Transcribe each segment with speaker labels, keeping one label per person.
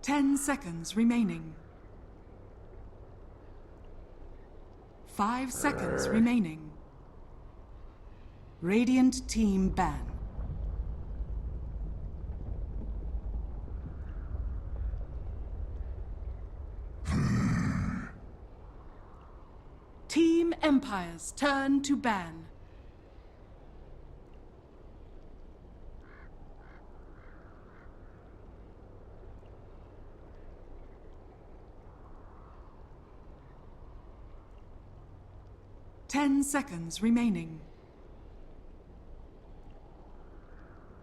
Speaker 1: 10 seconds remaining. 5 seconds remaining. Radiant team ban. Team Empire's turn to ban. Ten seconds remaining.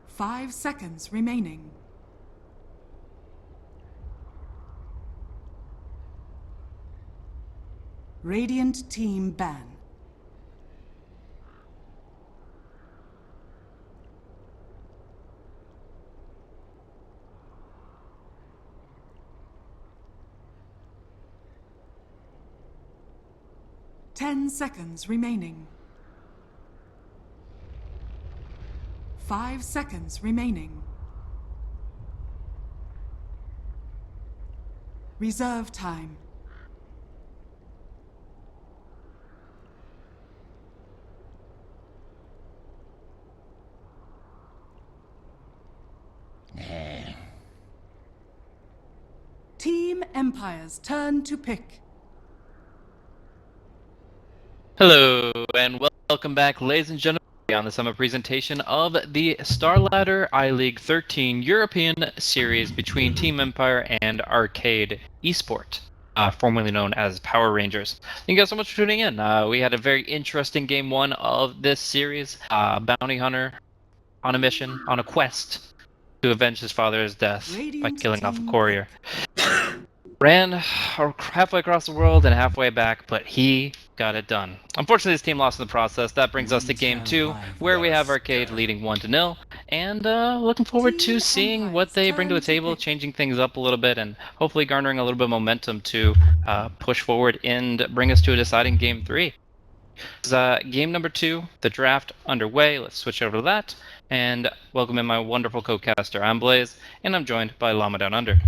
Speaker 1: 5 seconds remaining. Radiant team ban. Ten seconds remaining. 5 seconds remaining. Reserve time. Team Empire's turn to pick.
Speaker 2: Hello, and welcome back, ladies and gentlemen, on the summer presentation of the Starladder iLeague 13 European Series between Team Empire and Arcade Esport, formerly known as Power Rangers. Thank you guys so much for tuning in. We had a very interesting game one of this series. Bounty Hunter on a mission, on a quest to avenge his father's death by killing off a courier. Ran halfway across the world and halfway back, but he got it done. Unfortunately, his team lost in the process. That brings us to game 2, where we have Arcade leading 1-0, and looking forward to seeing what they bring to the table, changing things up a little bit, and hopefully garnering a little bit of momentum to push forward and bring us to a deciding game 3. Game number 2, the draft underway. Let's switch over to that, and welcome in my wonderful co-caster. I'm Blaze, and I'm joined by Llama Down Under.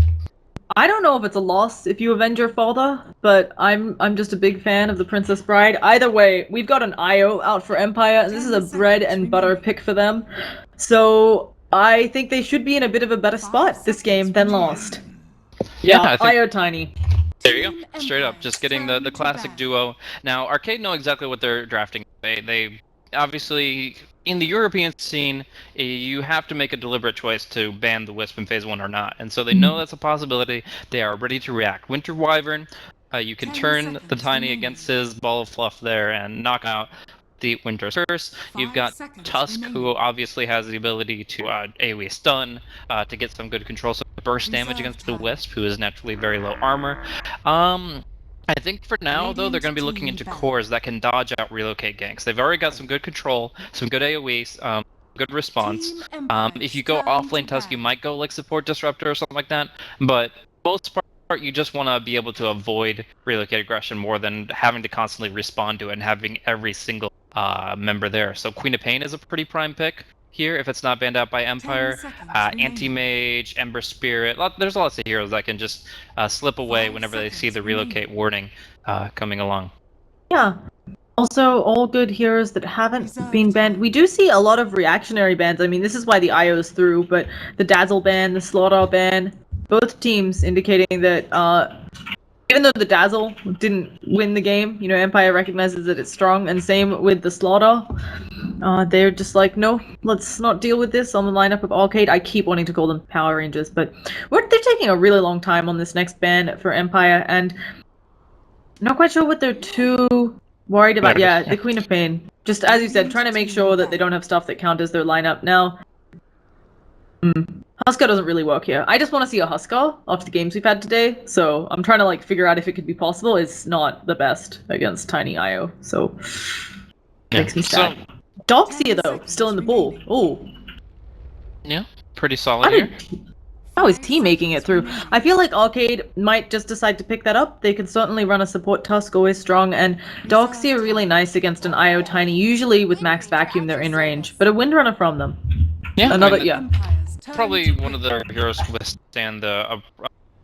Speaker 3: I don't know if it's a loss if you avenge your father, but I'm just a big fan of the Princess Bride. Either way, we've got an IO out for Empire, and this is a bread and butter pick for them. So I think they should be in a bit of a better spot this game than lost. Yeah, I think IO Tiny.
Speaker 2: There you go. Straight up. Just getting the classic duo. Now, Arcade know exactly what they're drafting. They obviously, in the European scene, you have to make a deliberate choice to ban the Wisp in Phase 1 or not. And so they know that's a possibility. They are ready to react. Winter Wyvern, you can turn the Tiny against his ball of fluff there and knock out the Winter Curse. You've got Tusk, who obviously has the ability to AoE stun, to get some good control, some burst damage against the Wisp, who is naturally very low armor. I think for now, though, they're going to be looking into cores that can dodge out relocate ganks. They've already got some good control, some good AoE, good response. If you go offlane Tusk, you might go like support Disruptor or something like that, but most part, you just want to be able to avoid relocate aggression more than having to constantly respond to it and having every single member there. So Queen of Pain is a pretty prime pick here if it's not banned out by Empire. Anti-Mage, Ember Spirit, there's lots of heroes that can just slip away whenever they see the relocate warning coming along.
Speaker 3: Yeah. Also, all good heroes that haven't been banned. We do see a lot of reactionary bans. I mean, this is why the IO's through, but the Dazzle ban, the Slaughter ban, both teams indicating that even though the Dazzle didn't win the game, you know, Empire recognizes that it's strong, and same with the Slaughter. They're just like, no, let's not deal with this on the lineup of Arcade. I keep wanting to call them Power Rangers, but they're taking a really long time on this next ban for Empire, and not quite sure what they're too worried about. Yeah, the Queen of Pain. Just as you said, trying to make sure that they don't have stuff that counters their lineup. Now, Husker doesn't really work here. I just want to see a Husker after the games we've had today, so I'm trying to like figure out if it could be possible. It's not the best against Tiny IO, so makes me sad. So, Doxia though, still in the pool. Oh,
Speaker 2: yeah, pretty solid here.
Speaker 3: How is he making it through? I feel like Arcade might just decide to pick that up. They can certainly run a support Tusk, always strong, and Doxia are really nice against an IO Tiny. Usually with max vacuum they're in range, but a Windrunner from them.
Speaker 2: Yeah,
Speaker 3: another yeah.
Speaker 2: Probably one of the heroes to withstand the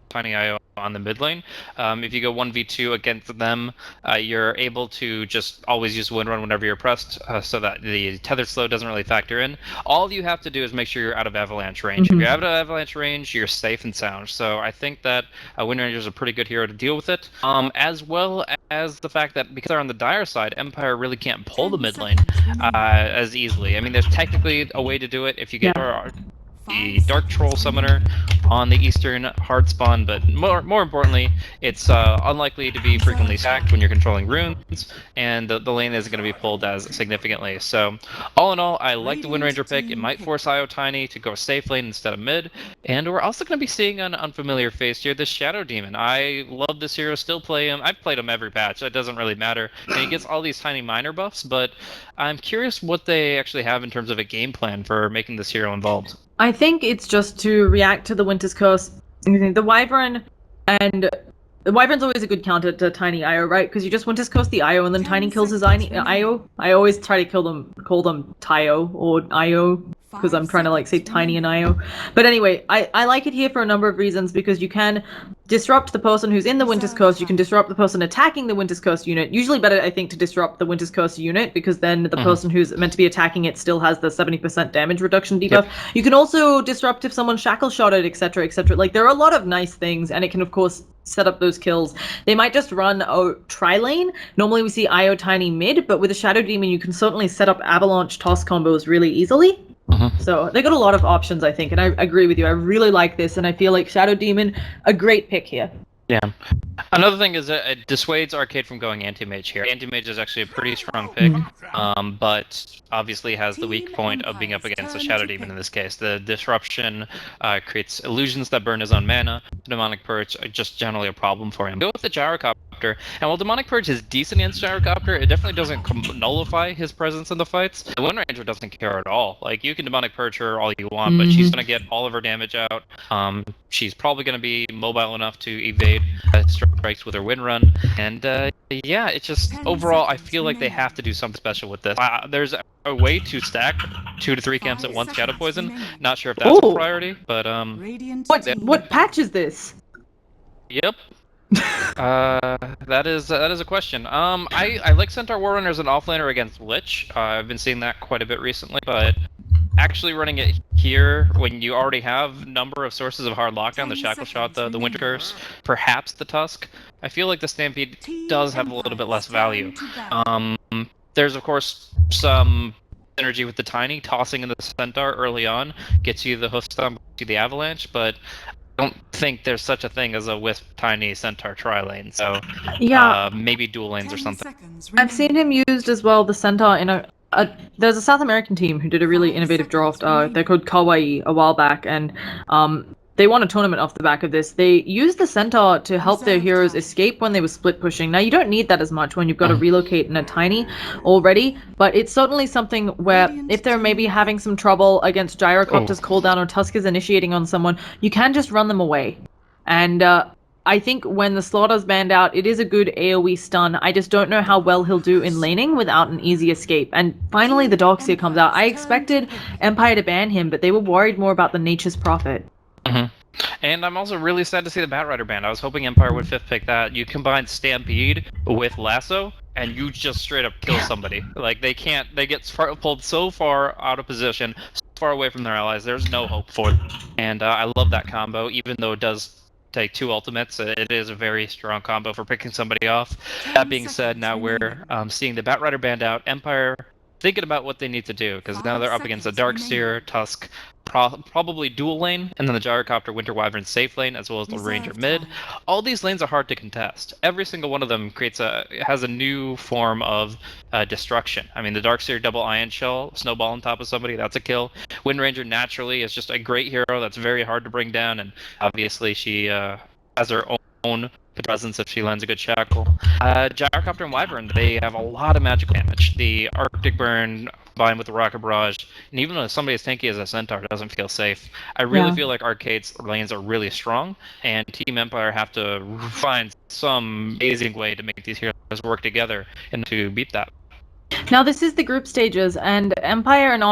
Speaker 2: Tiny IO on the mid lane. If you go 1v2 against them, you're able to just always use wind run whenever you're pressed, so that the tether slow doesn't really factor in. All you have to do is make sure you're out of avalanche range. If you're out of avalanche range, you're safe and sound. So I think that Wind Ranger is a pretty good hero to deal with it, as well as the fact that because they're on the dire side, Empire really can't pull the mid lane as easily. I mean, there's technically a way to do it if you get the Dark Troll Summoner on the Eastern hard spawn, but more importantly, it's unlikely to be frequently sacked when you're controlling runes, and the lane isn't going to be pulled as significantly. So, all in all, I like the Wind Ranger pick. It might force IO Tiny to go safe lane instead of mid, and we're also going to be seeing an unfamiliar face here, this Shadow Demon. I love this hero, still play him. I've played him every patch, it doesn't really matter. And he gets all these tiny minor buffs, but I'm curious what they actually have in terms of a game plan for making this hero involved.
Speaker 3: I think it's just to react to the Winter's Curse. The Wyvern, and the Wyvern's always a good counter to Tiny IO, right? Because you just Winter's Curse the IO and then Tiny kills his IO. I always try to call them Tio or IO, because I'm trying to like say Tiny and IO. But anyway, I like it here for a number of reasons, because you can disrupt the person who's in the Winter's Curse, you can disrupt the person attacking the Winter's Curse unit. Usually better, I think, to disrupt the Winter's Curse unit, because then the person who's meant to be attacking it still has the 70% damage reduction debuff. Yep. You can also disrupt if someone shackle shotted, etc., etc. Like, there are a lot of nice things, and it can, of course, set up those kills. They might just run a tri-lane. Normally we see IO Tiny mid, but with a Shadow Demon, you can certainly set up Avalanche Toss combos really easily. So they got a lot of options, I think, and I agree with you. I really like this, and I feel like Shadow Demon, a great pick here.
Speaker 2: Yeah. Another thing is that it dissuades Arcade from going Anti-Mage here. Anti-Mage is actually a pretty strong pick, but obviously has the weak point of being up against the Shadow Demon in this case. The disruption creates illusions that burn his own mana. Demonic Purge are just generally a problem for him. Go with the Gyrocopter, and while Demonic Purge is decent against Gyrocopter, it definitely doesn't nullify his presence in the fights. The Wind Ranger doesn't care at all. Like, you can Demonic Purge her all you want, but she's going to get all of her damage out. She's probably going to be mobile enough to evade strikes with her wind run, and yeah, it's just overall I feel like they have to do something special with this. There's a way to stack 2 to 3 camps at once Shadow Poison. Not sure if that's a priority, but
Speaker 3: what patch is this?
Speaker 2: Yep. That is a question. I like Centaur Warrunner as an offlaner against Lich. I've been seeing that quite a bit recently, but actually running it here when you already have number of sources of hard lockdown, the Shackle Shot, the Winter Curse, perhaps the Tusk, I feel like the Stampede does have a little bit less value. There's of course some synergy with the Tiny. Tossing in the Centaur early on gets you the hoof stomp to the Avalanche, but I don't think there's such a thing as a Wisp Tiny Centaur tri-lane, so yeah, maybe dual lanes or something.
Speaker 3: I've seen him used as well, the Centaur, in there's a South American team who did a really innovative draft. They're called Kawaii a while back, and they won a tournament off the back of this. They used the Centaur to help their heroes escape when they were split pushing. Now, you don't need that as much when you've got to relocate in a Tiny already, but it's certainly something where if they're maybe having some trouble against Gyrocopter's cooldown or Tusk is initiating on someone, you can just run them away. And I think when the Slaughter's banned out, it is a good AoE stun. I just don't know how well he'll do in laning without an easy escape. And finally, the Darkseer comes out. I expected Empire to ban him, but they were worried more about the Nature's Prophet.
Speaker 2: And I'm also really sad to see the Batrider ban. I was hoping Empire would 5th pick that. You combine Stampede with Lasso, and you just straight up kill somebody. Like, they get pulled so far out of position, so far away from their allies, there's no hope for them. And I love that combo, even though it does take 2 ultimates. It is a very strong combo for picking somebody off. That being said, now we're seeing the Batrider banned out. Empire thinking about what they need to do, because now they're up against a Darkseer, Tusk, probably dual lane, and then the Gyrocopter Winter Wyvern safe lane, as well as the Ranger mid. All these lanes are hard to contest. Every single one of them has a new form of destruction. I mean, the Darkseer double Ion Shell, snowball on top of somebody, that's a kill. Wind Ranger naturally is just a great hero that's very hard to bring down, and obviously she has her own presence if she lands a good shackle. Gyrocopter and Wyvern, they have a lot of magic damage. The Arctic Burn combined with the Rocket Barrage, and even though somebody as tanky as a Centaur doesn't feel safe, I really feel like Arcade's lanes are really strong, and Team Empire have to find some amazing way to make these heroes work together and to beat that.
Speaker 3: Now this is the group stages, and Empire and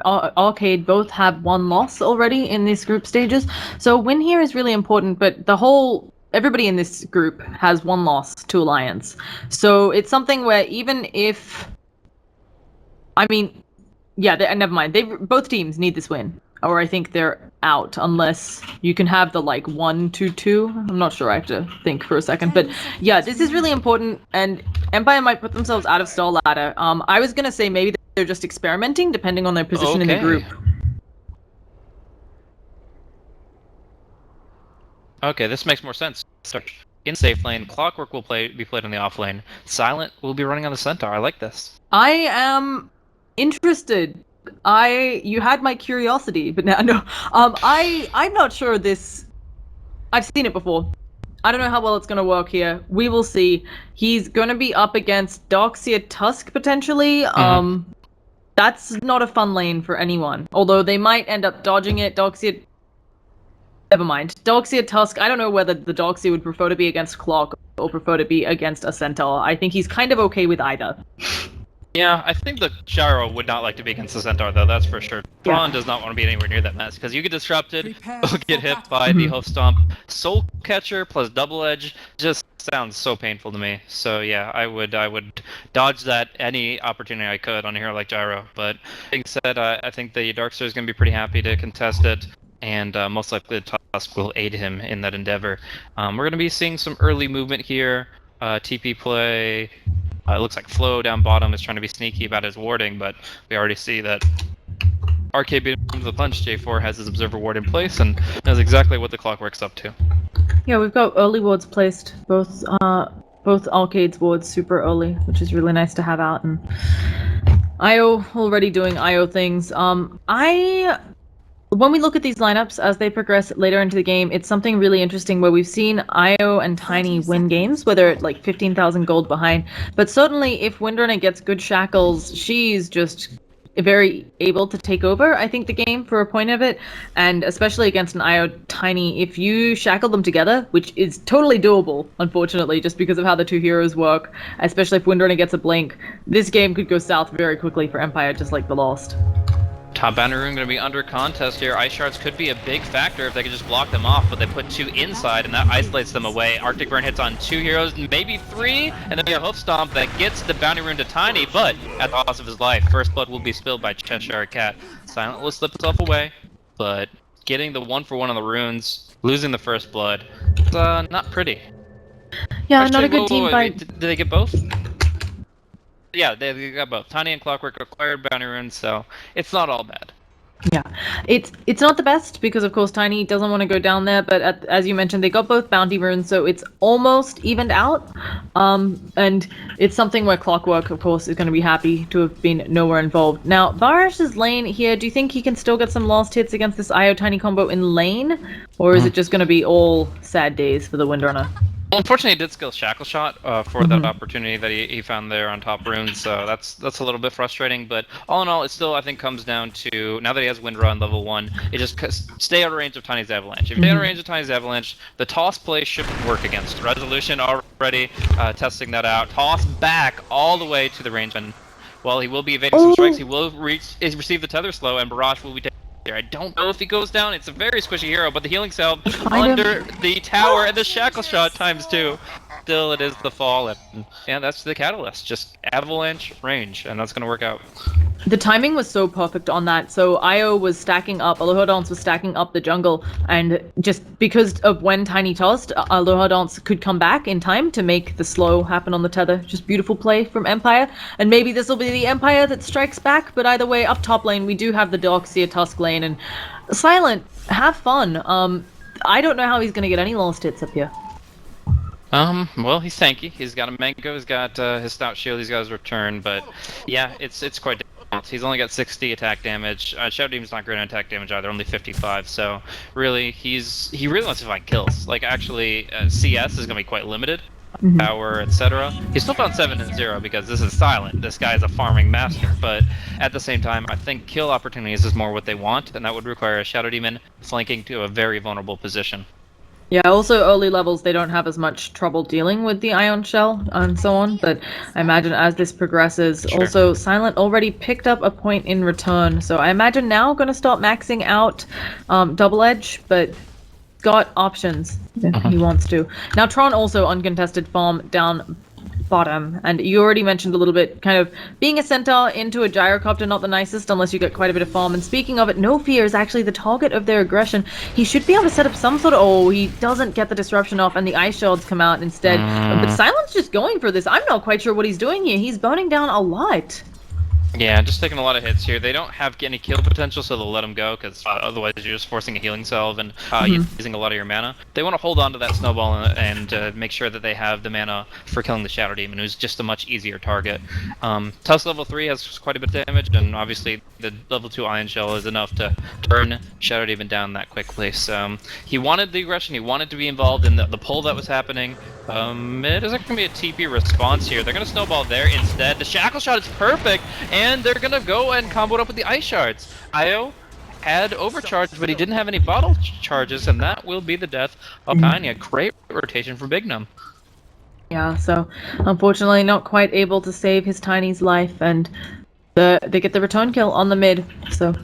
Speaker 3: Arcade both have one loss already in these group stages. So a win here is really important, but everybody in this group has one loss to Alliance. So it's something where even if, I mean, yeah, never mind. Both teams need this win, or I think they're out unless you can have the 1-2-2. I'm not sure. I have to think for a second, but yeah, this is really important. And Empire might put themselves out of Starladder. I was gonna say maybe they're just experimenting, depending on their position in the group.
Speaker 2: Okay, this makes more sense. In safe lane, Clockwork will be played on the off lane. Silent will be running on the Centaur. I like this.
Speaker 3: I am interested. You had my curiosity, but now no. I'm not sure this. I've seen it before. I don't know how well it's gonna work here. We will see. He's gonna be up against Darkseer Tusk potentially. That's not a fun lane for anyone. Although they might end up dodging it. Darkseer. Never mind. Darkseer Tusk. I don't know whether the Darkseer would prefer to be against Clock or prefer to be against a Centaur. I think he's kind of okay with either.
Speaker 2: Yeah, I think the Gyro would not like to be against the Centaur, though, that's for sure. Thrawn does not want to be anywhere near that mess, because you get disrupted, you'll get hit by the Hoof Stomp. Soul Catcher plus Double Edge just sounds so painful to me. So yeah, I would dodge that any opportunity I could on a hero like Gyro. But being said, I think the Darkseer is going to be pretty happy to contest it, and most likely the Tusk will aid him in that endeavor. We're going to be seeing some early movement here, TP play. It looks like Flo down bottom is trying to be sneaky about his warding, but we already see that Arcade being the punch, J4 has his observer ward in place and knows exactly what the Clockwork's up to.
Speaker 3: Yeah, we've got early wards placed, both Arcade's wards super early, which is really nice to have out, and IO already doing IO things. When we look at these lineups as they progress later into the game, it's something really interesting where we've seen IO and Tiny win games, where they're at 15,000 gold behind. But certainly if Windrunner gets good shackles, she's just very able to take over, I think, the game for a point of it. And especially against an IO Tiny, if you shackle them together, which is totally doable, unfortunately, just because of how the two heroes work, especially if Windrunner gets a blink, this game could go south very quickly for Empire, just like the Lost.
Speaker 2: Top banner room going to be under contest here. Ice Shards could be a big factor if they could just block them off, but they put 2 inside and that isolates them away. Arctic Burn hits on 2 heroes, maybe 3, and then a Hoof Stomp that gets the bounty rune to Tiny, but at the cost of his life. First blood will be spilled by Cheshire Cat. Silent will slip itself away, but getting the 1-for-1 on the runes, losing the first blood, it's not pretty.
Speaker 3: Yeah,
Speaker 2: actually,
Speaker 3: not a good team fight.
Speaker 2: Did they get both? Yeah, they got both. Tiny and Clockwork acquired bounty runes, so it's not all bad.
Speaker 3: Yeah, it's not the best because of course Tiny doesn't want to go down there, but as you mentioned, they got both bounty runes, so it's almost evened out. And it's something where Clockwork, of course, is going to be happy to have been nowhere involved. Now, Barash's lane here, do you think he can still get some last hits against this IO Tiny combo in lane, or is it just going to be all sad days for the Windrunner?
Speaker 2: Well, unfortunately, he did skill Shackle Shot for that opportunity that he found there on top runes, so that's a little bit frustrating. But all in all, it still, I think, comes down to, now that he has Wind Run level 1, it just stay out of range of Tiny's Avalanche. If you stay out of range of Tiny's Avalanche, the Toss play should work against. Resolution already testing that out. Toss back all the way to the range, and while he will be evading some strikes, he will receive the Tether Slow, and Barrage will be taking. I don't know if he goes down. It's a very squishy hero, but the healing salve under the tower and the shackle shot ×2. Still, it is the fall, and yeah, that's the catalyst. Just avalanche range, and that's going to work out.
Speaker 3: The timing was so perfect on that. So IO was stacking up, Aloha Dance was stacking up the jungle, and just because of when Tiny tossed, Aloha Dance could come back in time to make the slow happen on the tether. Just beautiful play from Empire, and maybe this will be the Empire that strikes back, but either way, up top lane, we do have the Darkseer Tusk lane, and Silent, have fun. I don't know how he's going to get any last hits up here.
Speaker 2: Well, he's tanky. He's got a Mango, he's got his Stout Shield, he's got his Return, but yeah, it's quite difficult. He's only got 60 attack damage. Shadow Demon's not great on attack damage either, only 55, so really, he really wants to find kills. Like, actually, CS is going to be quite limited. Power, etc. He's still found 7-0 because this is Silent. This guy is a farming master, but at the same time, I think kill opportunities is more what they want, and that would require a Shadow Demon flanking to a very vulnerable position.
Speaker 3: Yeah, also early levels, they don't have as much trouble dealing with the ion shell and so on, but I imagine as this progresses,
Speaker 2: Sure.
Speaker 3: also Silent already picked up a point in return, so I imagine now going to start maxing out Double Edge, but got options if he wants to. Now Tron also uncontested farm down bottom, and you already mentioned a little bit kind of being a centaur into a gyrocopter, not the nicest unless you get quite a bit of farm. And speaking of it, No Fear is actually the target of their aggression. He should be able to set up some sort of, oh, he doesn't get the disruption off and the ice shards come out instead. But Silent's just going for this. I'm not quite sure what he's doing here. He's burning down a lot.
Speaker 2: Yeah, just taking a lot of hits here. They don't have any kill potential, so they'll let him go, because otherwise you're just forcing a healing salve and using a lot of your mana. They want to hold on to that snowball and make sure that they have the mana for killing the Shadow Demon, who's just a much easier target. Tusk level 3 has quite a bit of damage, and obviously the level 2 Ion Shell is enough to turn Shadow Demon down that quickly. So he wanted the aggression, he wanted to be involved in the pull that was happening. It is going to be a TP response here. They're going to snowball there instead. The Shackle Shot is perfect, and they're going to go and combo it up with the Ice Shards. Io had overcharged, but he didn't have any bottle charges, and that will be the death of Tiny. A great rotation for Big Gnome.
Speaker 3: Yeah, so unfortunately not quite able to save his Tiny's life, and they get the return kill on the mid. So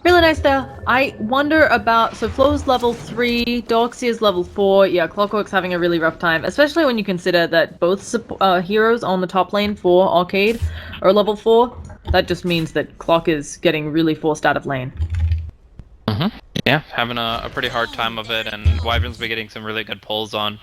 Speaker 3: really nice there. I wonder about, so Flo's level 3, Doxia's level 4. Yeah, Clockwork's having a really rough time, especially when you consider that both heroes on the top lane for Arcade are level 4. That just means that Clock is getting really forced out of lane.
Speaker 2: Yeah, having a pretty hard time of it, and Wyvern's been getting some really good pulls on,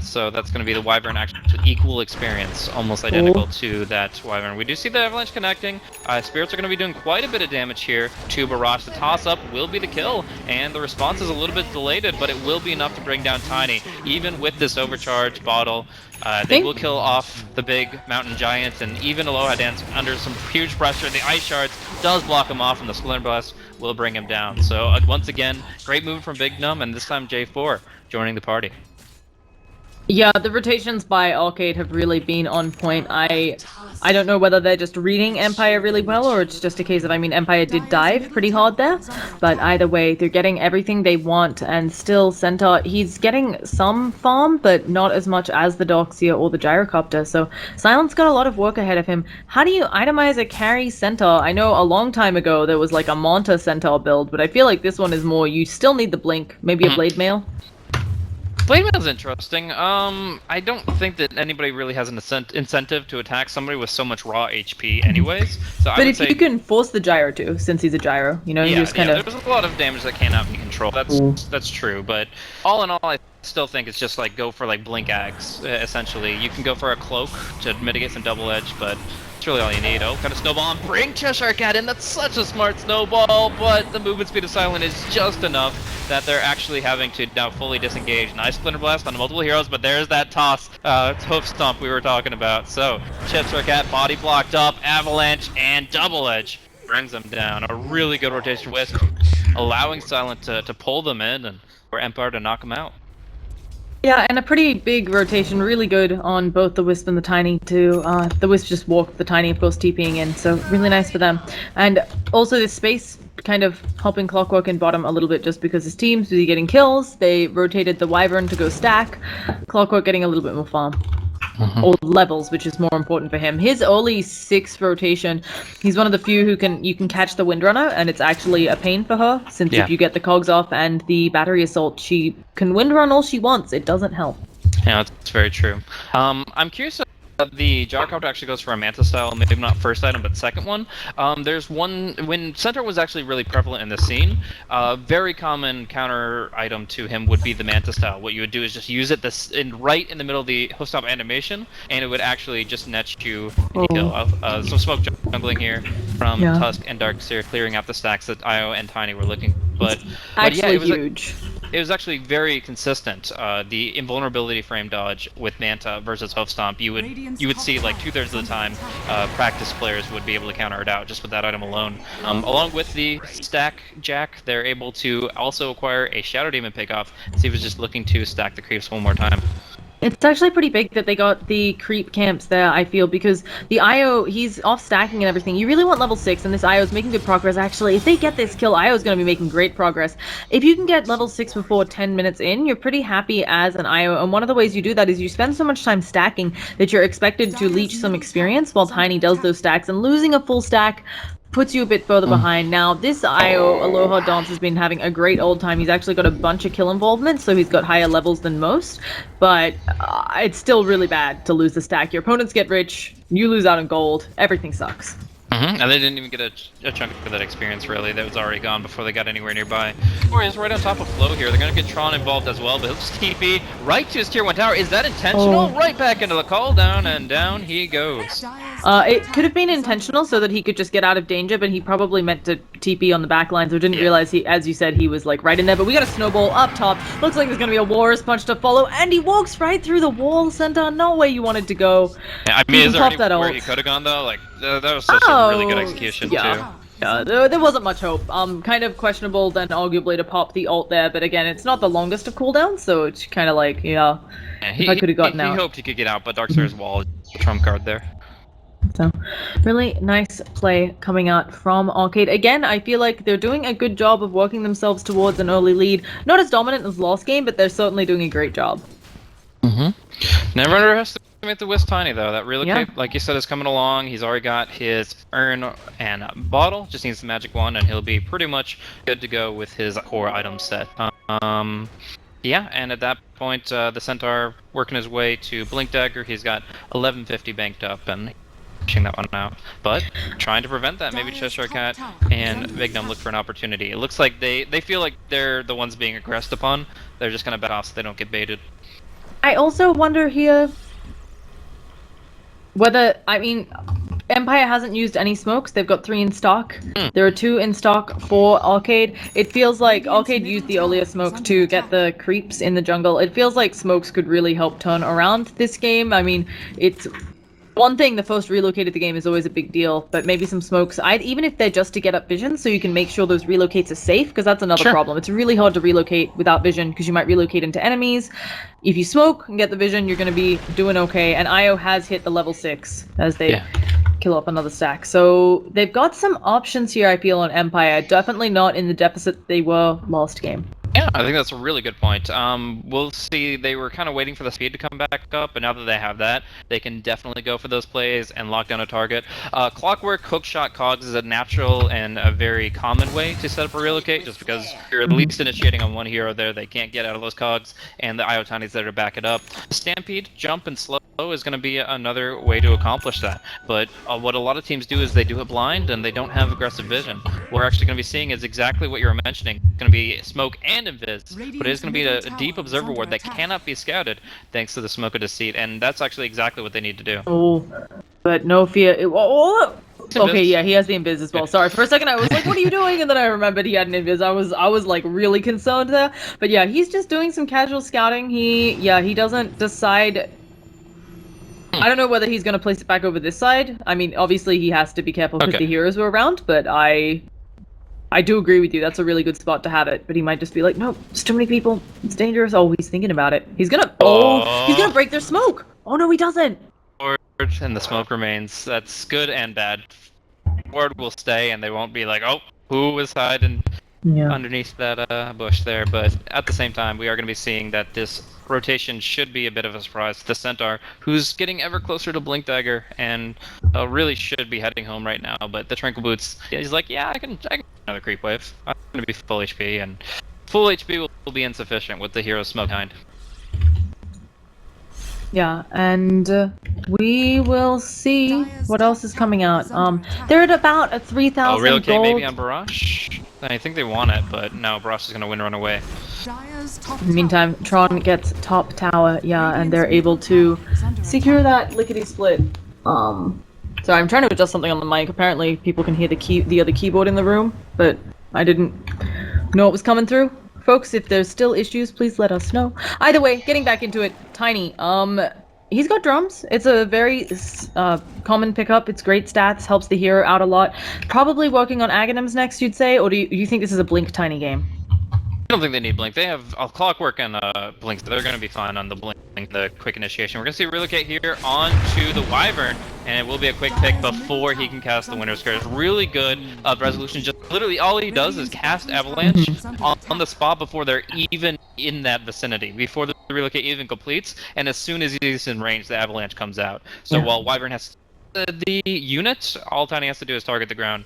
Speaker 2: so that's going to be the Wyvern actually equal experience, almost identical to that Wyvern. We do see the Avalanche connecting. Spirits are going to be doing quite a bit of damage here to Barrage. The toss-up will be the kill, and the response is a little bit delayed, but it will be enough to bring down Tiny. Even with this overcharged bottle, they will kill off the big mountain giant, and even Aloha Dance under some huge pressure. The Ice Shards does block him off, and the Splinter Blast will bring him down. So once again, great move from Big Gnome, and this time J4 joining the party.
Speaker 3: Yeah, the rotations by Arcade have really been on point. I don't know whether they're just reading Empire really well, or it's just a case of, I mean, Empire did dive pretty hard there, but either way, they're getting everything they want, and still Centaur, he's getting some farm, but not as much as the Doxia or the Gyrocopter, so Silent's got a lot of work ahead of him. How do you itemize a carry Centaur? I know a long time ago there was like a Manta Centaur build, but I feel like this one is more, you still need the Blink, maybe a Blade Mail?
Speaker 2: Blade Mail's interesting. I don't think that anybody really has an incentive to attack somebody with so much raw HP anyways. So
Speaker 3: But if you can force the Gyro too, since he's a Gyro, you know, you just kind of...
Speaker 2: there's a lot of damage that cannot be controlled. That's true, but all in all, I still think it's just like go for like Blink Axe, essentially. You can go for a Cloak to mitigate some double edge, but that's really all you need. Oh, kind of snowball and bring Cheshire Cat in. That's such a smart snowball, but the movement speed of Silent is just enough that they're actually having to now fully disengage. Nice Splinter Blast on multiple heroes, but there's that toss, hoof stomp we were talking about. So, Cheshire Cat body blocked up, Avalanche, and Double Edge brings them down. A really good rotation Wisp, allowing Silent to pull them in, and for Empire to knock them out.
Speaker 3: Yeah, and a pretty big rotation, really good on both the Wisp and the Tiny too. The Wisp just walked, the Tiny of course TPing in, so really nice for them. And also this space kind of helping Clockwork in bottom a little bit just because his team's busy getting kills. They rotated the Wyvern to go stack. Clockwork getting a little bit more farm. Or levels, which is more important for him. His early 6th rotation, he's one of the few who you can catch the Windrunner, and it's actually a pain for her, since if you get the cogs off and the battery assault, she can Windrun all she wants. It doesn't help.
Speaker 2: Yeah, that's very true. I'm curious the Gyrocopter actually goes for a Manta style, maybe not first item, but second one. There's one, when Centaur was actually really prevalent in the scene, very common counter item to him would be the Manta style. What you would do is just use it right in the middle of the hoof stomp animation, and it would actually just net you a kill. Some smoke jungling here from Tusk and Darkseer, clearing out the stacks that Io and Tiny were looking. But yeah, it was
Speaker 3: huge.
Speaker 2: It was actually very consistent. The invulnerability frame dodge with Manta versus Hoof Stomp, you would see like 2/3 of the time practice players would be able to counter it out just with that item alone. Along with the stack Jack, they're able to also acquire a Shadow Demon pickoff. So he was just looking to stack the creeps one more time.
Speaker 3: It's actually pretty big that they got the creep camps there, I feel, because the IO, he's off stacking and everything. You really want level 6, and this IO is making good progress. Actually, if they get this kill, IO is going to be making great progress. If you can get level 6 before 10 minutes in, you're pretty happy as an IO, and one of the ways you do that is you spend so much time stacking that you're expected to leech some experience while Tiny does those stacks, and losing a full stack puts you a bit further behind. Now, this IO, Aloha Dance, has been having a great old time. He's actually got a bunch of kill involvement, so he's got higher levels than most, but it's still really bad to lose the stack. Your opponents get rich, you lose out on gold, everything sucks.
Speaker 2: And they didn't even get a chunk of that experience, really. That was already gone before they got anywhere nearby. Warriors right on top of Flo here. They're going to get Tron involved as well, but he'll just TP right to his tier 1 tower. Is that intentional? Right back into the call down, and down he goes.
Speaker 3: It could have been intentional so that he could just get out of danger, but he probably meant to TP on the back line, so didn't realize he, as you said, he was like right in there. But we got a snowball up top. Looks like there's going to be a Warriors punch to follow, and he walks right through the wall center. No way you wanted to go.
Speaker 2: Yeah, I mean, is there anywhere he could have gone, though? Like, that was such a really good execution, too.
Speaker 3: Yeah, there wasn't much hope. Kind of questionable then arguably to pop the ult there, but again, it's not the longest of cooldowns, so it's kind of like, if I could have gotten out.
Speaker 2: He hoped he could get out, but Darkslayer's wall is the trump card there.
Speaker 3: So, really nice play coming out from Arcade. Again, I feel like they're doing a good job of working themselves towards an early lead. Not as dominant as last game, but they're certainly doing a great job.
Speaker 2: Never underestimate the Wisp Tiny, though. That relocate, like you said, is coming along. He's already got his urn and bottle. Just needs the magic wand, and he'll be pretty much good to go with his core item set. Yeah, and at that point, the Centaur working his way to Blink Dagger. He's got 1150 banked up, and pushing that one out. But trying to prevent that, maybe Cheshire Cat and Vignum look for an opportunity. It looks like they feel like they're the ones being aggressed upon. They're just gonna back off so they don't get baited.
Speaker 3: I also wonder here whether, I mean, Empire hasn't used any smokes. They've got 3 in stock. There are 2 in stock for Arcade. It feels like Arcade used the earlier smokes to get the creeps in the jungle. It feels like smokes could really help turn around this game. I mean, it's one thing, the first relocate of the game is always a big deal, but maybe some smokes, even if they're just to get up vision, so you can make sure those relocates are safe, because that's another problem. It's really hard to relocate without vision, because you might relocate into enemies. If you smoke and get the vision, you're going to be doing okay, and IO has hit the level 6 as they kill off another stack. So they've got some options here, I feel, on Empire. Definitely not in the deficit they were last game.
Speaker 2: Yeah, I think that's a really good point. We'll see. They were kind of waiting for the speed to come back up, but now that they have that, they can definitely go for those plays and lock down a target. Clockwork hookshot cogs is a natural and a very common way to set up a relocate, just because you're at least initiating on one hero there. They can't get out of those cogs, and the Iotani's there to back it up. Stampede, jump, and slow is going to be another way to accomplish that. But what a lot of teams do is they do it blind, and they don't have aggressive vision. What we're actually going to be seeing is exactly what you were mentioning. It's going to be smoke and invis, but it is going to be a deep observer ward that cannot be scouted thanks to the smoke of deceit, and that's actually exactly what they need to do.
Speaker 3: Oh, but no fear. Okay, yeah, he has the invis as well. Sorry, for a second I was like, what are you doing? And then I remembered he had an invis. I was like really concerned there. But yeah, he's just doing some casual scouting. He doesn't decide. I don't know whether he's going to place it back over this side. I mean, obviously he has to be careful because the heroes were around, but I do agree with you. That's a really good spot to have it. But he might just be like, no, there's too many people. It's dangerous. Oh, he's thinking about it. He's gonna he's gonna break their smoke. Oh no, he doesn't.
Speaker 2: And the smoke remains. That's good and bad. Ward will stay, and they won't be like, oh, who was hiding underneath that bush there. But at the same time, we are going to be seeing that this rotation should be a bit of a surprise to the Centaur, who's getting ever closer to Blink Dagger, and really should be heading home right now. But the Tranquil Boots, he's like, yeah, I can another creep wave. I'm going to be full HP, and full HP will be insufficient with the hero smoke behind.
Speaker 3: Yeah, and we will see what else is coming out. They're at about a 3,000
Speaker 2: relocate
Speaker 3: gold.
Speaker 2: maybe on Barrage? I think they want it, but no, Barrage is going to win run away.
Speaker 3: In the meantime, Tron gets top tower, and they're able to secure that lickety-split. So I'm trying to adjust something on the mic. Apparently people can hear the other keyboard in the room, but I didn't know it was coming through. Folks, if there's still issues, please let us know. Either way, getting back into it, Tiny, he's got drums. It's a very common pickup. It's great stats, helps the hero out a lot. Probably working on Aghanims next, you'd say, or do you think this is a Blink Tiny game?
Speaker 2: don't think they need Blink. They have a Clockwork and Blink, so they're going to be fine on the Blink, the quick initiation. We're going to see Relocate here onto the Wyvern, and it will be a quick pick before he can cast the Winter's Curse. Really good resolution. Just literally all he does is cast Avalanche on the spot before they're even in that vicinity, before the Relocate even completes, and as soon as he's in range, the Avalanche comes out. So while Wyvern has the unit, all Tiny has to do is target the ground.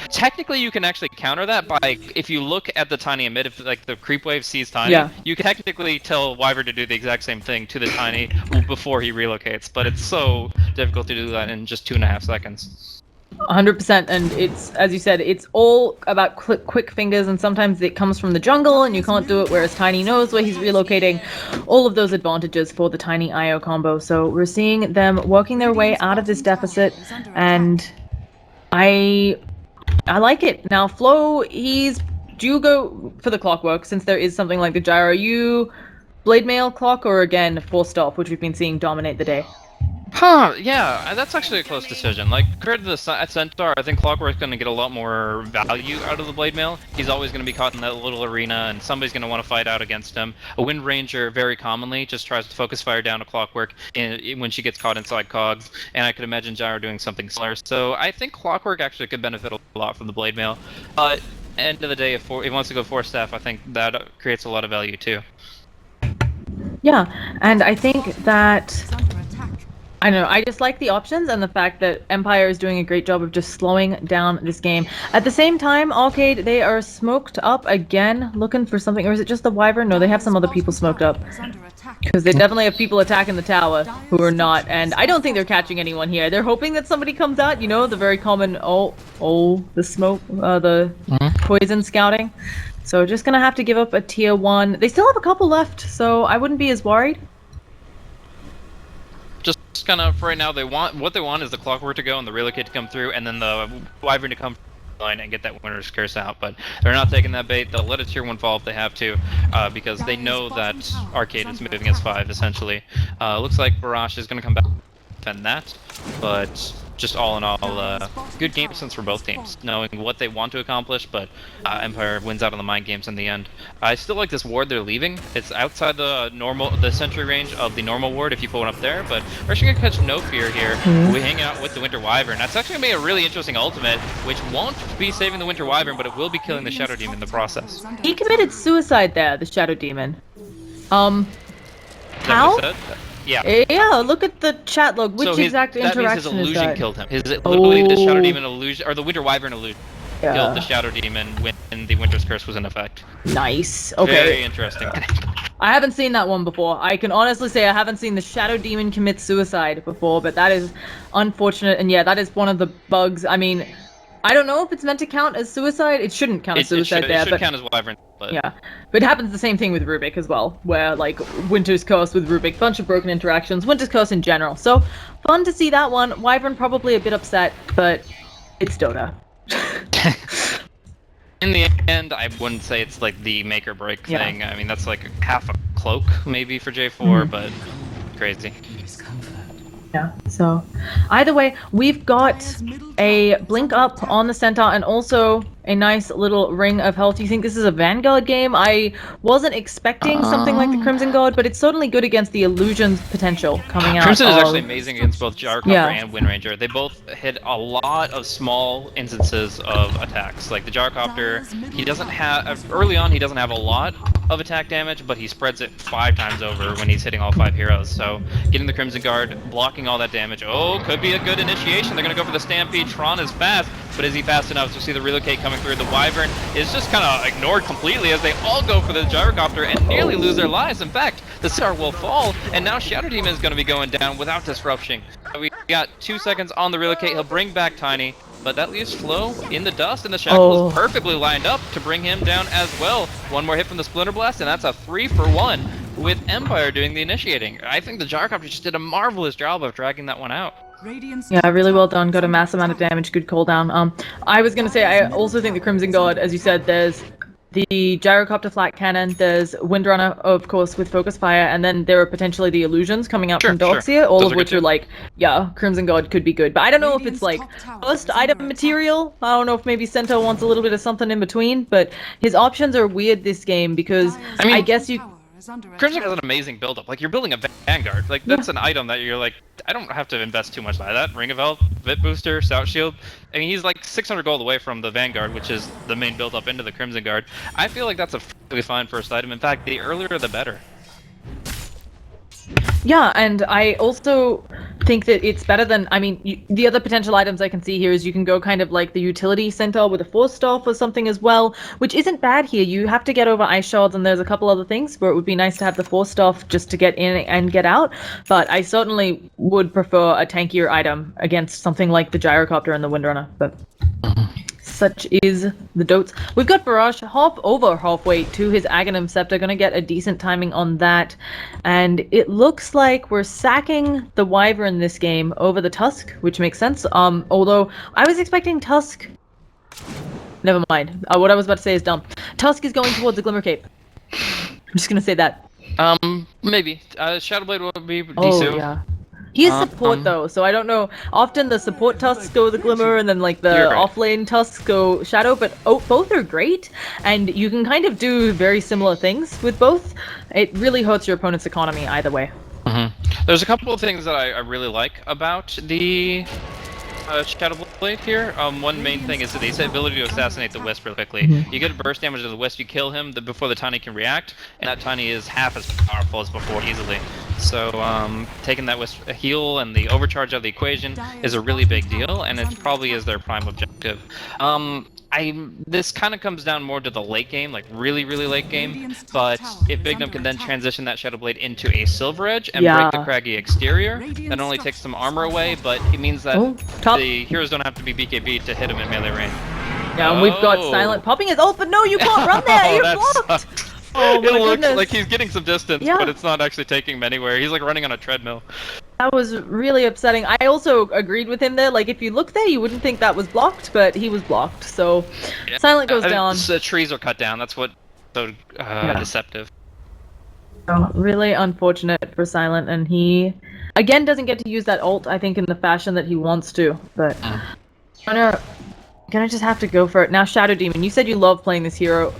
Speaker 2: Technically, you can actually counter that by, if you look at the Tiny emit, if like the creep wave sees Tiny, you can technically tell Wyvern to do the exact same thing to the Tiny before he relocates, but it's so difficult to do that in just 2.5 seconds.
Speaker 3: 100%, and it's, as you said, it's all about quick fingers, and sometimes it comes from the jungle and you can't do it, whereas Tiny knows where he's relocating. All of those advantages for the Tiny IO combo. So we're seeing them working their way out of this deficit, and I like it. Now Flo, do you go for the Clockwork, since there is something like the gyro? Are you Blade Mail Clock, or again Force Stop, which we've been seeing dominate the day?
Speaker 2: Huh, yeah, that's actually a close decision. Like, compared to the Centaur, I think Clockwork's going to get a lot more value out of the Blade Mail. He's always going to be caught in that little arena, and somebody's going to want to fight out against him. A Wind Ranger, very commonly, just tries to focus fire down to Clockwork when she gets caught inside cogs, and I could imagine Gyro doing something similar. So I think Clockwork actually could benefit a lot from the Blade Mail. But, end of the day, if he wants to go Force Staff, I think that creates a lot of value, too.
Speaker 3: Yeah, and I think that... I don't know, I just like the options and the fact that Empire is doing a great job of just slowing down this game. At the same time, Arcade, they are smoked up again, looking for something, or is it just the Wyvern? No, they have some other people smoked up. Because they definitely have people attacking the tower who are not, and I don't think they're catching anyone here. They're hoping that somebody comes out, you know, the very common, the smoke, the poison scouting. So just gonna have to give up a tier 1. They still have a couple left, so I wouldn't be as worried.
Speaker 2: Just kind of, for right now, what they want is the Clockwork to go and the Relocate to come through, and then the Wyvern to come line and get that Winter's Curse out. But they're not taking that bait. They'll let a tier 1 fall if they have to, because they know that Arcade is moving as 5, essentially. Looks like Barash is going to come back and defend that, but just all in all, good game sense for both teams, knowing what they want to accomplish, but Empire wins out on the mind games in the end. I still like this ward they're leaving. It's outside the sentry range of the normal ward if you put one up there, but we're actually gonna catch No Fear here. We hang out with the Winter Wyvern. That's actually gonna be a really interesting ultimate, which won't be saving the Winter Wyvern, but it will be killing the Shadow Demon in the process.
Speaker 3: He committed suicide there, the Shadow Demon. How? Yeah, look at the chat log. Which exact interaction
Speaker 2: that means his illusion
Speaker 3: is that?
Speaker 2: killed him. Literally, the Shadow Demon illusion, or the Winter Wyvern illusion, killed the Shadow Demon when the Winter's Curse was in effect.
Speaker 3: Nice. Okay.
Speaker 2: Very interesting.
Speaker 3: I haven't seen that one before. I can honestly say I haven't seen the Shadow Demon commit suicide before, but that is unfortunate. And yeah, that is one of the bugs. I mean, I don't know if it's meant to count as suicide. It shouldn't count as suicide there.
Speaker 2: It should count as Wyvern. But...
Speaker 3: yeah, but it happens the same thing with Rubik as well, where like Winter's Curse with Rubik, bunch of broken interactions, Winter's Curse in general. So fun to see that one. Wyvern probably a bit upset, but it's Dota.
Speaker 2: In the end, I wouldn't say it's like the make or break thing. I mean, that's like half a cloak maybe for J4, but crazy.
Speaker 3: Yeah, so either way, we've got a blink up on the Centaur and also a nice little ring of health. Do you think this is a Vanguard game? I wasn't expecting something like the Crimson Guard, but it's certainly good against the illusions potential coming out.
Speaker 2: Crimson is actually amazing against both Gyrocopter and Wind Ranger. They both hit a lot of small instances of attacks. Like the Gyrocopter, he doesn't have, early on he doesn't have a lot of attack damage, but he spreads it 5 times over when he's hitting all 5 heroes. So getting the Crimson Guard, blocking all that damage, could be a good initiation. They're going to go for the Stampede. Tron is fast, but is he fast enough to see the Relocate coming through? The Wyvern is just kind of ignored completely as they all go for the Gyrocopter and nearly lose their lives. In fact, the Centaur will fall, and now Shadow Demon is going to be going down without disruption. We got 2 seconds on the Relocate. He'll bring back Tiny, but that leaves Flo in the dust, and the Shackle is perfectly lined up to bring him down as well. One more hit from the Splinter Blast, and that's a 3-for-1 with Empire doing the initiating. I think the Gyrocopter just did a marvelous job of dragging that one out.
Speaker 3: Yeah, really well done. Got a mass amount of damage. Good cooldown. I was gonna say, I also think the Crimson Guard, as you said, there's the gyrocopter flat cannon, there's Windrunner, of course, with focus fire, and then there are potentially the illusions coming out from Doxia, all
Speaker 2: Those
Speaker 3: of
Speaker 2: are
Speaker 3: which
Speaker 2: good
Speaker 3: are like, yeah, Crimson God could be good. But I don't know if it's like first item material. I don't know if maybe Centaur wants a little bit of something in between, but his options are weird this game because
Speaker 2: I mean,
Speaker 3: I guess you.
Speaker 2: Crimson has an amazing build-up. Like, you're building a Vanguard. Like, that's an item that you're like, I don't have to invest too much by that. Ring of Health, Vit Booster, Stout Shield. I mean, he's like 600 gold away from the Vanguard, which is the main build-up into the Crimson Guard. I feel like that's a really fine first item. In fact, the earlier the better.
Speaker 3: Yeah, and I also think that it's better than, I mean, the other potential items I can see here is you can go kind of like the utility centaur with a force staff or something as well, which isn't bad here. You have to get over ice shards, and there's a couple other things where it would be nice to have the force staff just to get in and get out, but I certainly would prefer a tankier item against something like the gyrocopter and the Windrunner, but such is the dotes. We've got Barrage halfway to his Aghanim Scepter, gonna get a decent timing on that, and it looks like we're sacking the Wyvern this game over the Tusk, which makes sense, although I was expecting Tusk. Never mind, what I was about to say is dumb. Tusk is going towards the Glimmer Cape. I'm just gonna say that.
Speaker 2: Maybe. Shadowblade will be decent.
Speaker 3: Oh, yeah. He is support though, so I don't know. Often the support tusks go the Glimmer, and then like the off-lane tusks go Shadow, but both are great, and you can kind of do very similar things with both. It really hurts your opponent's economy either way.
Speaker 2: There's a couple of things that I really like about the Shadowblade here. One main thing is the ability to assassinate the Wisp really quickly. You get burst damage to the Wisp, you kill him before the Tiny can react, and that Tiny is half as powerful as before easily. So taking that Wisp heal and the overcharge of the equation is a really big deal, and it probably is their prime objective. This kind of comes down more to the late game, like really late game, but if Bignum can then transition that Shadowblade into a Silver Edge and break the craggy exterior, that only takes some armor away, but it means that the heroes don't have to be BKB to hit him in melee range.
Speaker 3: Yeah, and we've got Silent popping his ult, but no, you can't run there, you're blocked! Oh my
Speaker 2: goodness. It looks like he's getting some distance, but it's not actually taking him anywhere. He's like running on a treadmill.
Speaker 3: That was really upsetting. I also agreed with him there. Like, if you look there, you wouldn't think that was blocked, but he was blocked. So, Silent goes down.
Speaker 2: The trees are cut down. That's what so deceptive.
Speaker 3: Oh, really unfortunate for Silent, and he again doesn't get to use that ult. I think in the fashion that he wants to, but gonna just have to go for it now. Shadow Demon, you said you love playing this hero.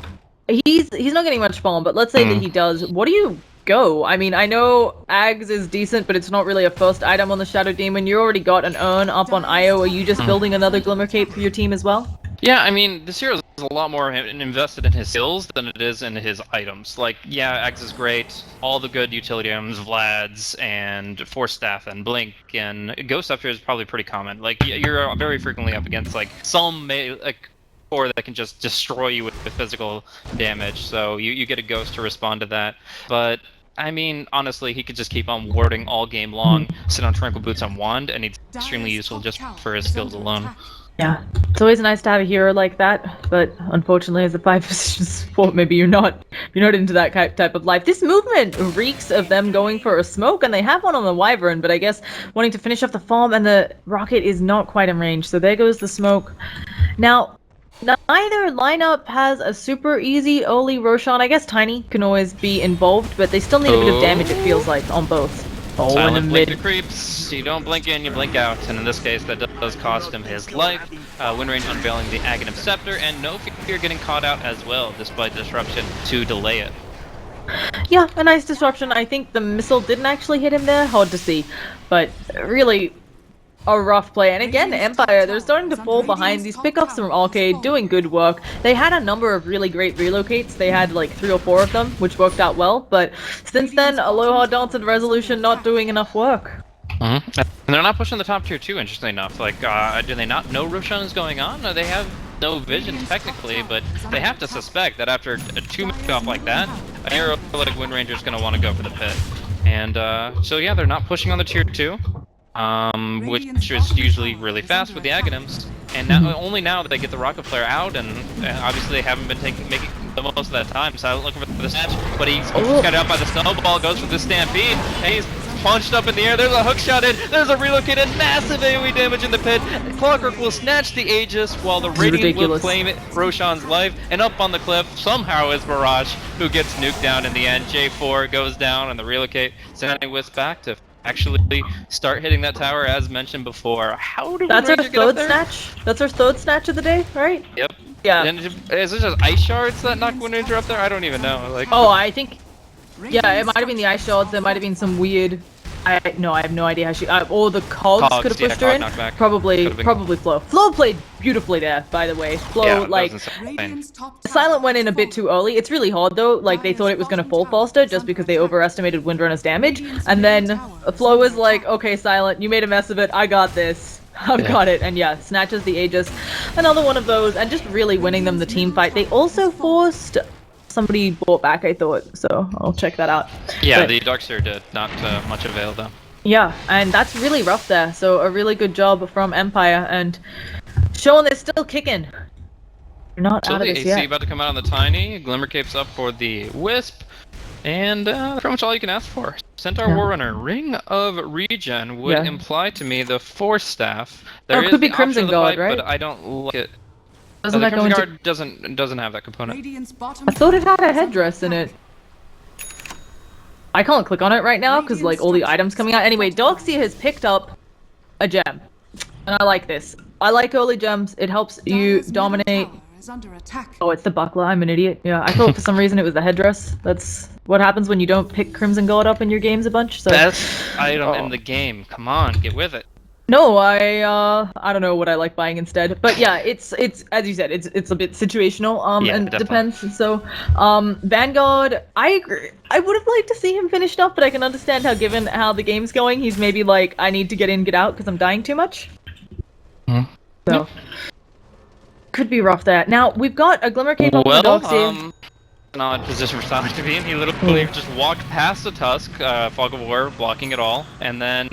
Speaker 3: He's not getting much farm, but let's say that he does. What do you go? I mean, I know Ags is decent, but it's not really a first item on the Shadow Demon. You already got an urn up on Io. Are you just building another Glimmer Cape for your team as well?
Speaker 2: Yeah, I mean, this hero is a lot more invested in his skills than it is in his items. Like, yeah, Ags is great. All the good utility items, Vlad's and Force Staff and Blink and Ghost up here is probably pretty common. Like, you're very frequently up against like some or that can just destroy you with physical damage, so you get a Ghost to respond to that. But I mean, honestly, he could just keep on warding all game long, sit on Tranquil Boots on Wand, and he's extremely useful just for his skills alone.
Speaker 3: Yeah, it's always nice to have a hero like that, but unfortunately as a 5-position support, maybe you're not into that type of life. This movement reeks of them going for a smoke, and they have one on the Wyvern, but I guess wanting to finish off the farm, and the rocket is not quite in range, so there goes the smoke. Now, neither lineup has a super easy early Roshan. I guess Tiny can always be involved, but they still need a bit of damage, it feels like, on both.
Speaker 2: Silent blink the creeps. You don't blink in, you blink out, and in this case that does cost him his life. Windrange unveiling the Aghanim Scepter, and no fear getting caught out as well, despite disruption to delay it.
Speaker 3: Yeah, a nice disruption. I think the missile didn't actually hit him there, hard to see, but really a rough play. And again, Empire, they're starting to fall behind. These pickups from Arcade doing good work. They had a number of really great relocates. They had like 3 or 4 of them, which worked out well. But since then, Aloha Dance and Resolution not doing enough work.
Speaker 2: And they're not pushing the top tier 2, interestingly enough. Like, do they not know Roshan is going on? Or they have no vision technically, but they have to suspect that after a 2-minute off like that, a hero like Windranger is going to want to go for the pit. And so yeah, they're not pushing on the tier 2. Which is usually really fast with the Aghanims, and now only now that they get the rocket flare out, and obviously they haven't been making the most of that time. So I'm looking for the snatch, but he's got out by the snowball, goes for the stampede, and he's punched up in the air. There's a hook shot in. There's a relocate in. Massive AoE damage in the pit. Clockwork will snatch the Aegis while the Radiant will claim Roshan's life. And up on the cliff, somehow is Mirage, who gets nuked down in the end. J4 goes down and the relocate, sending Wisp back to actually start hitting that tower as mentioned before. How do
Speaker 3: That's our
Speaker 2: Ranger get up
Speaker 3: third
Speaker 2: there?
Speaker 3: snatch? That's our third snatch of the day, right?
Speaker 2: Yep.
Speaker 3: Yeah.
Speaker 2: And is it just ice shards that knock Wind Ranger up there? I don't even know. Like.
Speaker 3: Oh, I think... Yeah, it might have been the ice shards, there might have been some weird... I have no idea how she... or the cogs could have pushed her in.
Speaker 2: Knockback.
Speaker 3: Probably Flo. Flo played beautifully there, by the way. Flo, like... Silent went in a bit too early. It's really hard, though. Like, they thought it was going to fall faster just because they overestimated Windrunner's damage. And then Flo was like, okay, Silent, you made a mess of it. I got this. I've got it. And yeah, snatches the Aegis. Another one of those. And just really winning them the team fight. They also forced... Somebody bought back, I thought, so I'll check that out.
Speaker 2: Yeah,
Speaker 3: but,
Speaker 2: the Darkseer did not much avail though.
Speaker 3: Yeah, and that's really rough there, so a really good job from Empire, and showing they're still kicking. You're not out of this
Speaker 2: AC
Speaker 3: yet.
Speaker 2: about to come out on the Tiny, Glimmer Cape's up for the Wisp, and pretty much all you can ask for. Centaur Warrunner, Ring of Regen would imply to me the Force Staff. There is
Speaker 3: could be
Speaker 2: the
Speaker 3: Crimson
Speaker 2: option of the
Speaker 3: Guard,
Speaker 2: pipe,
Speaker 3: right?
Speaker 2: But I don't like it.
Speaker 3: Doesn't
Speaker 2: the
Speaker 3: that go
Speaker 2: Crimson
Speaker 3: into...
Speaker 2: Guard doesn't have that component.
Speaker 3: I thought it had a headdress in it. I can't click on it right now because like all the items coming out. Anyway, Darkseer has picked up a gem, and I like this. I like early gems. It helps you dominate. Oh, it's the buckler. I'm an idiot. Yeah, I thought for some reason it was the headdress. That's what happens when you don't pick Crimson Guard up in your games a bunch. So
Speaker 2: best item in the game. Come on, get with it.
Speaker 3: No, I don't know what I like buying instead, but yeah, it's as you said, it's a bit situational, and
Speaker 2: definitely.
Speaker 3: depends. So, Vanguard, I agree. I would have liked to see him finished off, but I can understand how, given how the game's going, he's maybe like, I need to get in, get out, because I'm dying too much. So, could be rough there. Now we've got a Glimmer Cape on the Darkseer.
Speaker 2: An odd position for Sonic to be in. He literally just walked past the Tusk, Fog of War, blocking it all, and then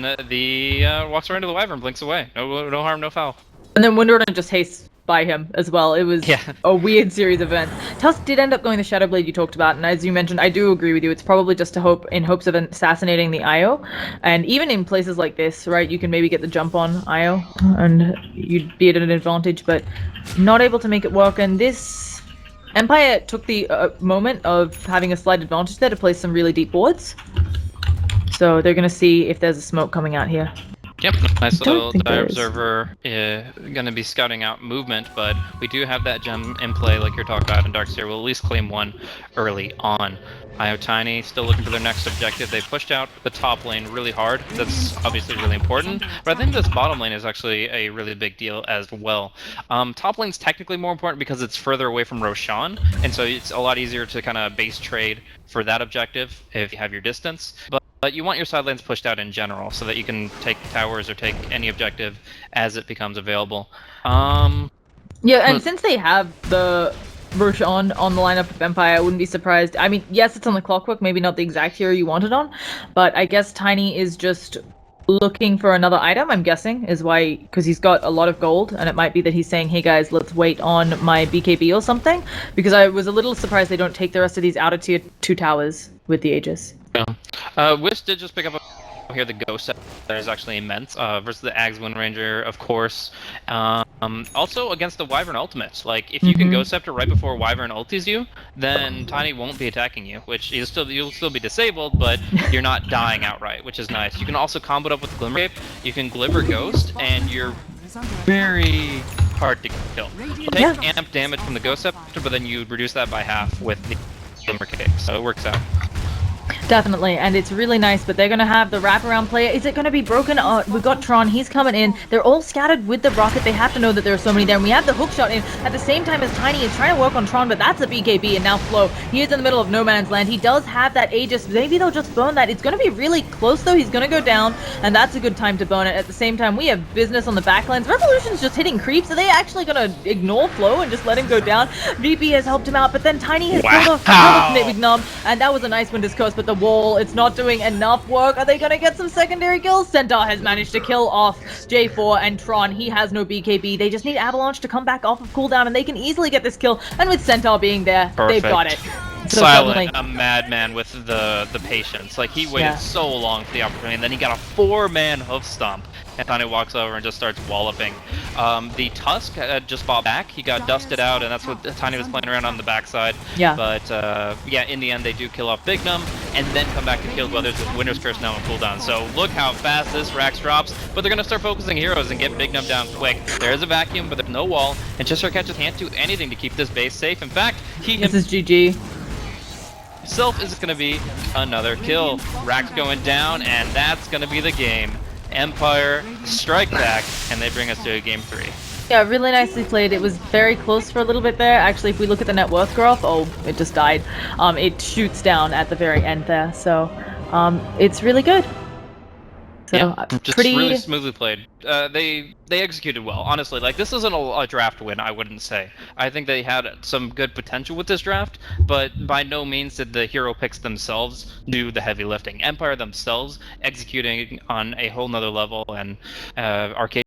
Speaker 2: walks right into the Wyvern, blinks away. No harm, no foul.
Speaker 3: And then Windrunner just hastes by him as well. It was a weird series of events. Tusk did end up going the Shadowblade you talked about, and as you mentioned, I do agree with you. It's probably just in hopes of assassinating the IO, and even in places like this, right, you can maybe get the jump on IO, and you'd be at an advantage, but not able to make it work, and this... Empire took the moment of having a slight advantage there to place some really deep wards. So they're going to see if there's a smoke coming out here.
Speaker 2: Yep, nice little Dire Observer going to be scouting out movement, but we do have that gem in play like you're talking about, and Darkseer will at least claim one early on. IO Tiny still looking for their next objective. They pushed out the top lane really hard. That's obviously really important, but I think this bottom lane is actually a really big deal as well. Top lane's technically more important because it's further away from Roshan, and so it's a lot easier to kind of base trade for that objective if you have your distance. But you want your side lanes pushed out in general so that you can take towers or take any objective as it becomes available.
Speaker 3: Yeah, and since they have the Roshan on the lineup of Empire, I wouldn't be surprised. I mean, yes, it's on the Clockwork, maybe not the exact hero you want it on, but I guess Tiny is just looking for another item, I'm guessing, is why, because he's got a lot of gold, and it might be that he's saying, hey guys, let's wait on my BKB or something, because I was a little surprised they don't take the rest of these outer tier 2 towers with the Aegis.
Speaker 2: Yeah. Wisp did just pick up here the Ghost that is actually immense versus the Ags Wind Ranger, of course. Also against the Wyvern ultimate. Like if you can Ghost Scepter right before Wyvern ulties you, then Tiny won't be attacking you, which you'll still be disabled, but you're not dying outright, which is nice. You can also combo it up with Glimmer Cape. You can Glimmer Ghost, and you're very hard to kill. You'll take amp damage from the Ghost Scepter, but then you reduce that by half with the Glimmer Cape, so it works out.
Speaker 3: Definitely, and it's really nice, but they're going to have the wraparound player. Is it going to be broken? We've got Tron, he's coming in. They're all scattered with the rocket. They have to know that there are so many there, and we have the hookshot in at the same time as Tiny is trying to work on Tron, but that's a BKB, and now Flo. He is in the middle of no man's land. He does have that Aegis. Maybe they'll just burn that. It's going to be really close, though. He's going to go down, and that's a good time to burn it. At the same time, we have business on the backlands. Revolution's just hitting creeps. Are they actually going to ignore Flo and just let him go down? VP has helped him out, but then Tiny has killed a Big Nub, and that was a nice Winter's Curse, but the wall, it's not doing enough work. Are they going to get some secondary kills? Centaur has managed to kill off J4 and Tron. He has no BKB. They just need Avalanche to come back off of cooldown, and they can easily get this kill. And with Centaur being there, they've got it. So
Speaker 2: Silent,
Speaker 3: suddenly,
Speaker 2: a madman with the patience. Like, he waited
Speaker 3: Yeah.
Speaker 2: so long for the opportunity, and then he got a 4-man hoof stomp. And Tiny walks over and just starts walloping. The Tusk just bought back. He got dusted out, and that's what Tiny was playing around on the backside.
Speaker 3: Yeah.
Speaker 2: But yeah, in the end, they do kill off Big Num, and then come back to kill Weathers with Winter's Curse now on cooldown. So look how fast this Rax drops. But they're gonna start focusing heroes and get Big Num down quick. There is a vacuum, but there's no wall, and Cheshire Cat just can't do anything to keep this base safe. In fact, he
Speaker 3: this is GG.
Speaker 2: himself is going to be another kill. Rax going down, and that's going to be the game. Empire strike back, and they bring us to game 3.
Speaker 3: Yeah, really nicely played. It was very close for a little bit there. Actually, if we look at the net worth graph, oh, it just died. It shoots down at the very end there, so it's really good. So
Speaker 2: Yeah, just
Speaker 3: pretty
Speaker 2: really smoothly played. They executed well, honestly. Like, this isn't a draft win, I wouldn't say. I think they had some good potential with this draft, but by no means did the hero picks themselves do the heavy lifting. Empire themselves executing on a whole nother level, and Arcade